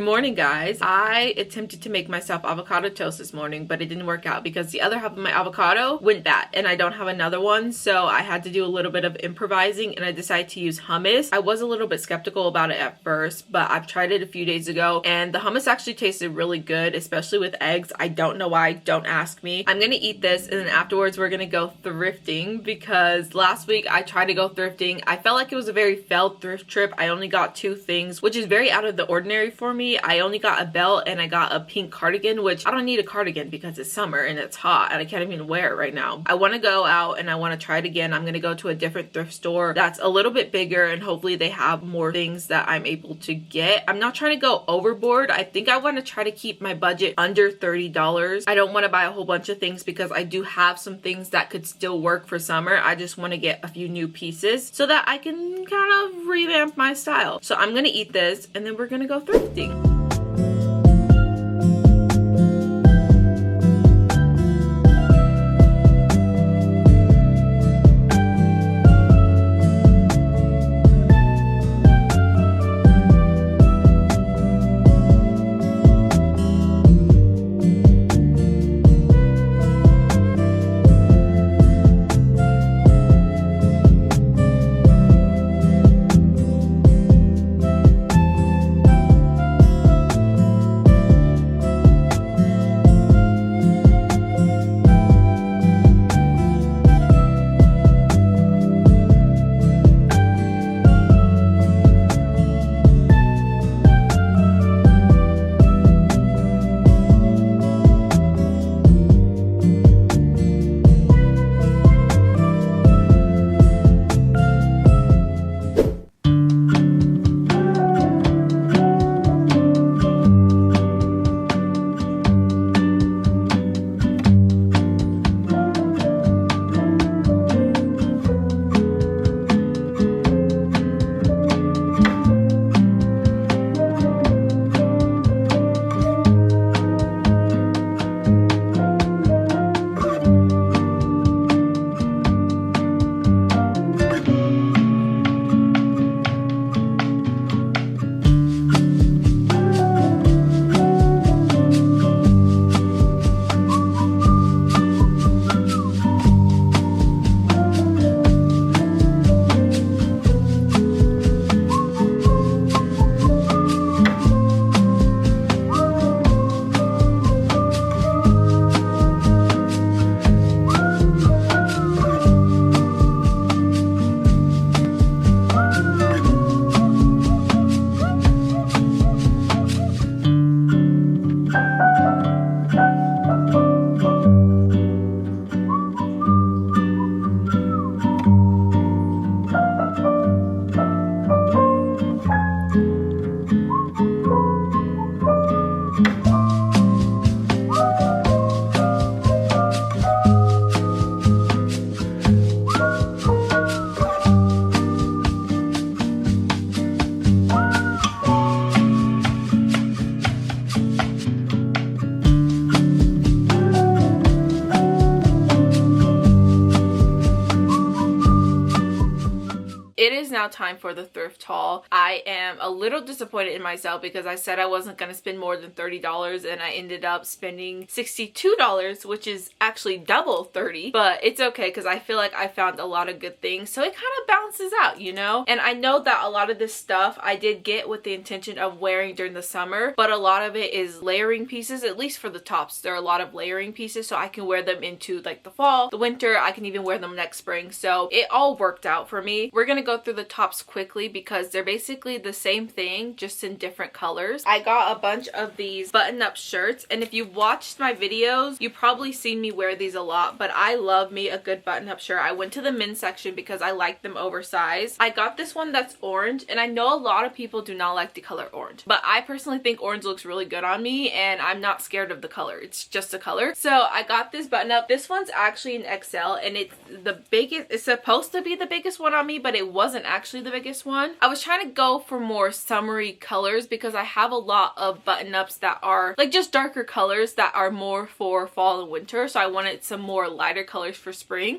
Good morning, guys. I attempted to make myself avocado toast this morning, but it didn't work out because the other half of my avocado went bad and I don't have another one, so I had to do a little bit of improvising and I decided to use hummus. I was a little bit skeptical about it at first, but I've tried it a few days ago and the hummus actually tasted really good, especially with eggs. I don't know why, don't ask me. I'm gonna eat this and then afterwards we're gonna go thrifting because last week I tried to go thrifting. I felt like it was a very failed thrift trip. I only got 2 things, which is very out of the ordinary for me. I only got a belt and I got a pink cardigan, which I don't need a cardigan because it's summer and it's hot and I can't even wear it right now. I want to go out and I want to try it again. I'm going to go to a different thrift store that's a little bit bigger and hopefully they have more things that I'm able to get. I'm not trying to go overboard. I think I want to try to keep my budget under $30. I don't want to buy a whole bunch of things because I do have some things that could still work for summer. I just want to get a few new pieces so that I can kind of revamp my style. So I'm going to eat this and then we're going to go thrifting. It is now time for the thrift haul. I am a little disappointed in myself because I said I wasn't going to spend more than $30 and I ended up spending $62, which is actually double $30, but it's okay because I feel like I found a lot of good things, so it kind of balances out, you know? And I know that a lot of this stuff I did get with the intention of wearing during the summer, but a lot of it is layering pieces, at least for the tops. There are a lot of layering pieces, so I can wear them into like the fall, the winter. I can even wear them next spring, so it all worked out for me. We're gonna go through the tops quickly because they're basically the same thing, just in different colors. I got a bunch of these button-up shirts, and if you've watched my videos, you've probably seen me wear these a lot, but I love me a good button-up shirt. I went to the men's section because I like them oversized. I got this one that's orange, and I know a lot of people do not like the color orange, but I personally think orange looks really good on me, and I'm not scared of the color. It's just a color. So I got this button-up. This one's actually an XL, and it's the biggest. It's supposed to be the biggest one on me, but it wasn't actually actually the biggest one. I was trying to go for more summery colors because I have a lot of button-ups that are like just darker colors that are more for fall and winter. So I wanted some more lighter colors for spring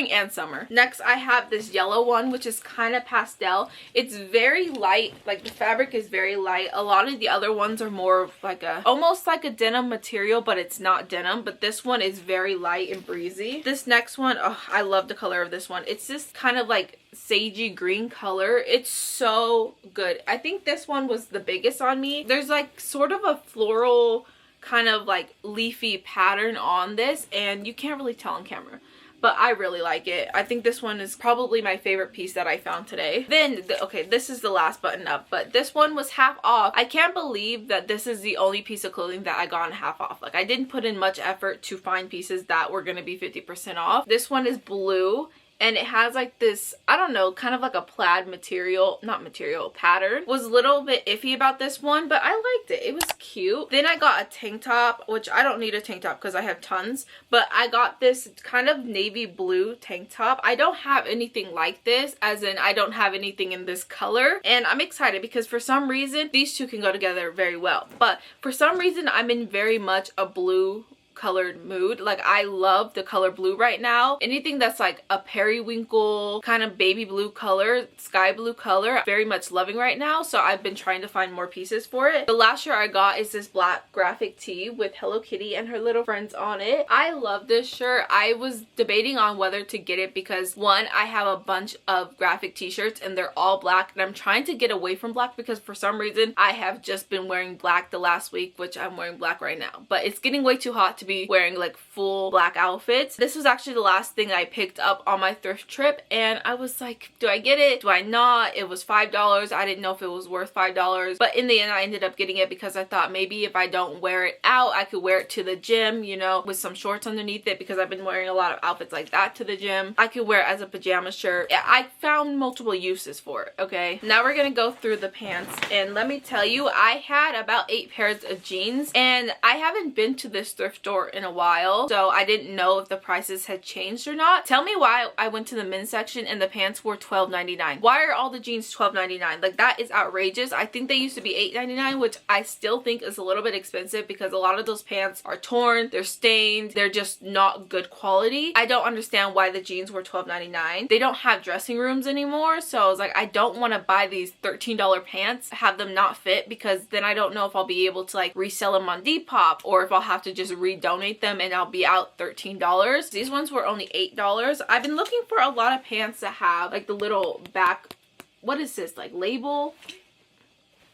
and summer. Next, I have this yellow one, which is kind of pastel. It's very light, like the fabric is very light. A lot of the other ones are more like almost like a denim material, but it's not denim. But this one is very light and breezy. This next one, oh, I love the color of this one. It's just kind of like sagey green color. It's so good. I think this one was the biggest on me. There's like sort of a floral kind of like leafy pattern on this, and you can't really tell on camera, but I really like it. I think this one is probably my favorite piece that I found today. Then, okay, this is the last button up, but this one was half off. I can't believe that this is the only piece of clothing that I got on half off. Like, I didn't put in much effort to find pieces that were gonna be 50% off. This one is blue, and it has like this, I don't know, kind of like a plaid material, not material, pattern. Was a little bit iffy about this one, but I liked it. It was cute. Then I got a tank top, which I don't need a tank top because I have tons, but I got this kind of navy blue tank top. I don't have anything like this, as in I don't have anything in this color, and I'm excited because for some reason these two can go together very well, but for some reason I'm in very much a blue colored mood. Like, I love the color blue right now. Anything that's like a periwinkle kind of baby blue color, sky blue color, I'm very much loving right now. So I've been trying to find more pieces for it. The last shirt I got is this black graphic tee with Hello Kitty and her little friends on it. I love this shirt. I was debating on whether to get it because one, I have a bunch of graphic t-shirts and they're all black, and I'm trying to get away from black because for some reason I have just been wearing black the last week, which I'm wearing black right now, but it's getting way too hot to be wearing like full black outfits. This was actually the last thing I picked up on my thrift trip, and I was like, do I get it? Do I not? It was $5. I didn't know if it was worth $5, but in the end I ended up getting it because I thought maybe if I don't wear it out, I could wear it to the gym, you know, with some shorts underneath it, because I've been wearing a lot of outfits like that to the gym. I could wear it as a pajama shirt. I found multiple uses for it. Okay, now we're gonna go through the pants, and let me tell you, I had about 8 pairs of jeans, and I haven't been to this thrift store in a while, so I didn't know if the prices had changed or not. Tell me why I went to the men's section and the pants were $12.99. Why are all the jeans $12.99? Like, that is outrageous. I think they used to be $8.99, which I still think is a little bit expensive because a lot of those pants are torn, they're stained, they're just not good quality. I don't understand why the jeans were $12.99. They don't have dressing rooms anymore, so I was like, I don't want to buy these $13 pants, have them not fit, because then I don't know if I'll be able to like resell them on Depop or if I'll have to just redonate them and I'll be out $13. These ones were only $8. I've been looking for a lot of pants that have like the little back, what is this, like label?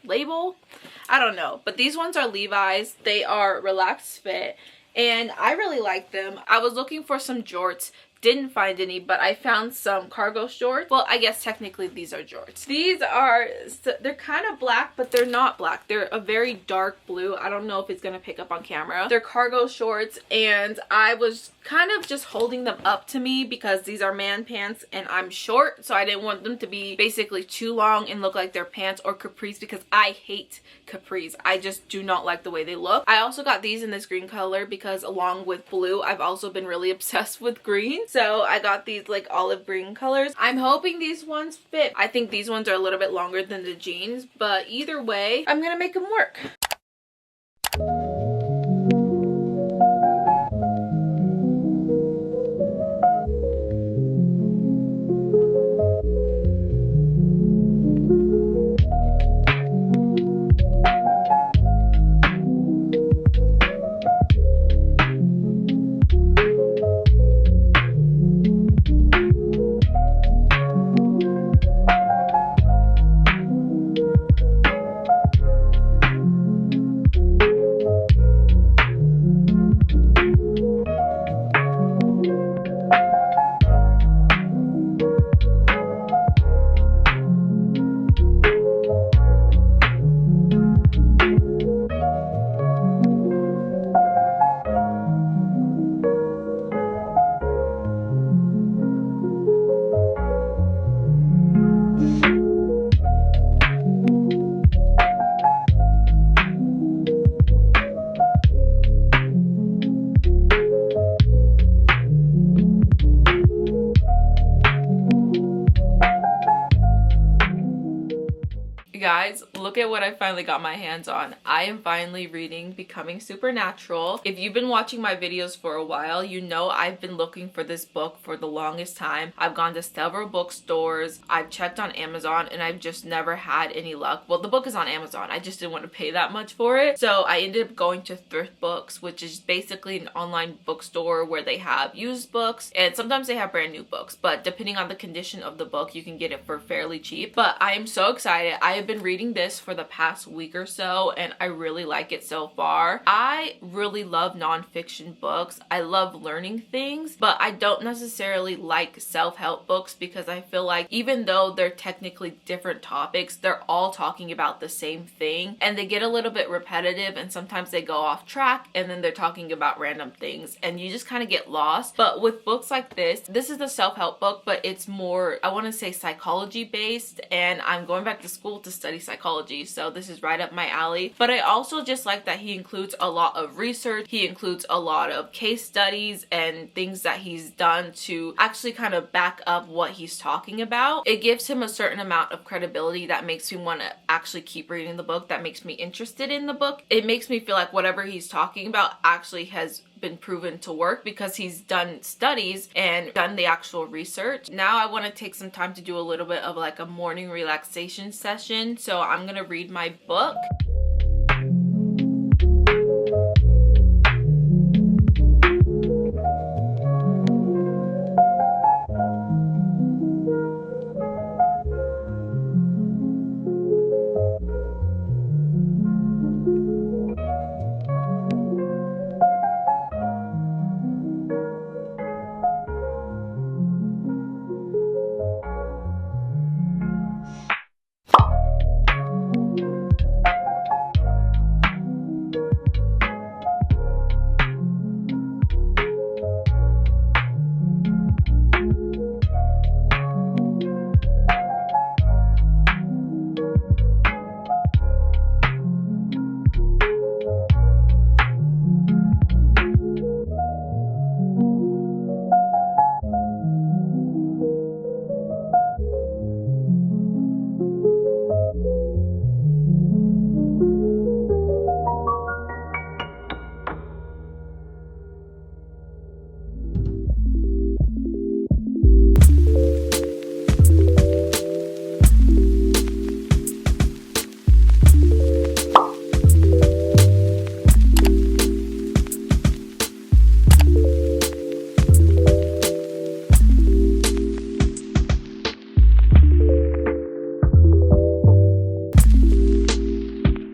I don't know, but these ones are Levi's. They are relaxed fit and I really like them. I was looking for some jorts, didn't find any, but I found some cargo shorts. Well, I guess technically these are jorts. These are, they're kind of black, but they're not black. They're a very dark blue. I don't know if it's gonna pick up on camera. They're cargo shorts, and I was kind of just holding them up to me because these are man pants and I'm short, so I didn't want them to be basically too long and look like they're pants or capris, because I hate capris. I just do not like the way they look. I also got these in this green color because along with blue, I've also been really obsessed with green. So I got these like olive green colors. I'm hoping these ones fit. I think these ones are a little bit longer than the jeans, but either way, I'm gonna make them work. Guys, look at what I finally got my hands on. I am finally reading Becoming Supernatural. If you've been watching my videos for a while, you know I've been looking for this book for the longest time. I've gone to several bookstores, I've checked on Amazon, and I've just never had any luck. Well, the book is on Amazon. I just didn't want to pay that much for it. So I ended up going to Thrift Books, which is basically an online bookstore where they have used books, and sometimes they have brand new books, but depending on the condition of the book, you can get it for fairly cheap. But I am so excited. I have been reading this for the past week or so, and I really like it so far. I really love nonfiction books. I love learning things, but I don't necessarily like self-help books because I feel like even though they're technically different topics, they're all talking about the same thing, and they get a little bit repetitive, and sometimes they go off track, and then they're talking about random things, and you just kind of get lost. But with books like this is a self-help book, but it's more, I want to say, psychology based, and I'm going back to school to study psychology, so this is right up my alley. But I also just like that he includes a lot of research. He includes a lot of case studies and things that he's done to actually kind of back up what he's talking about. It gives him a certain amount of credibility that makes me want to actually keep reading the book, that makes me interested in the book. It makes me feel like whatever he's talking about actually has been proven to work because he's done studies and done the actual research. Now I want to take some time to do a little bit of like a morning relaxation session, so I'm gonna read my book.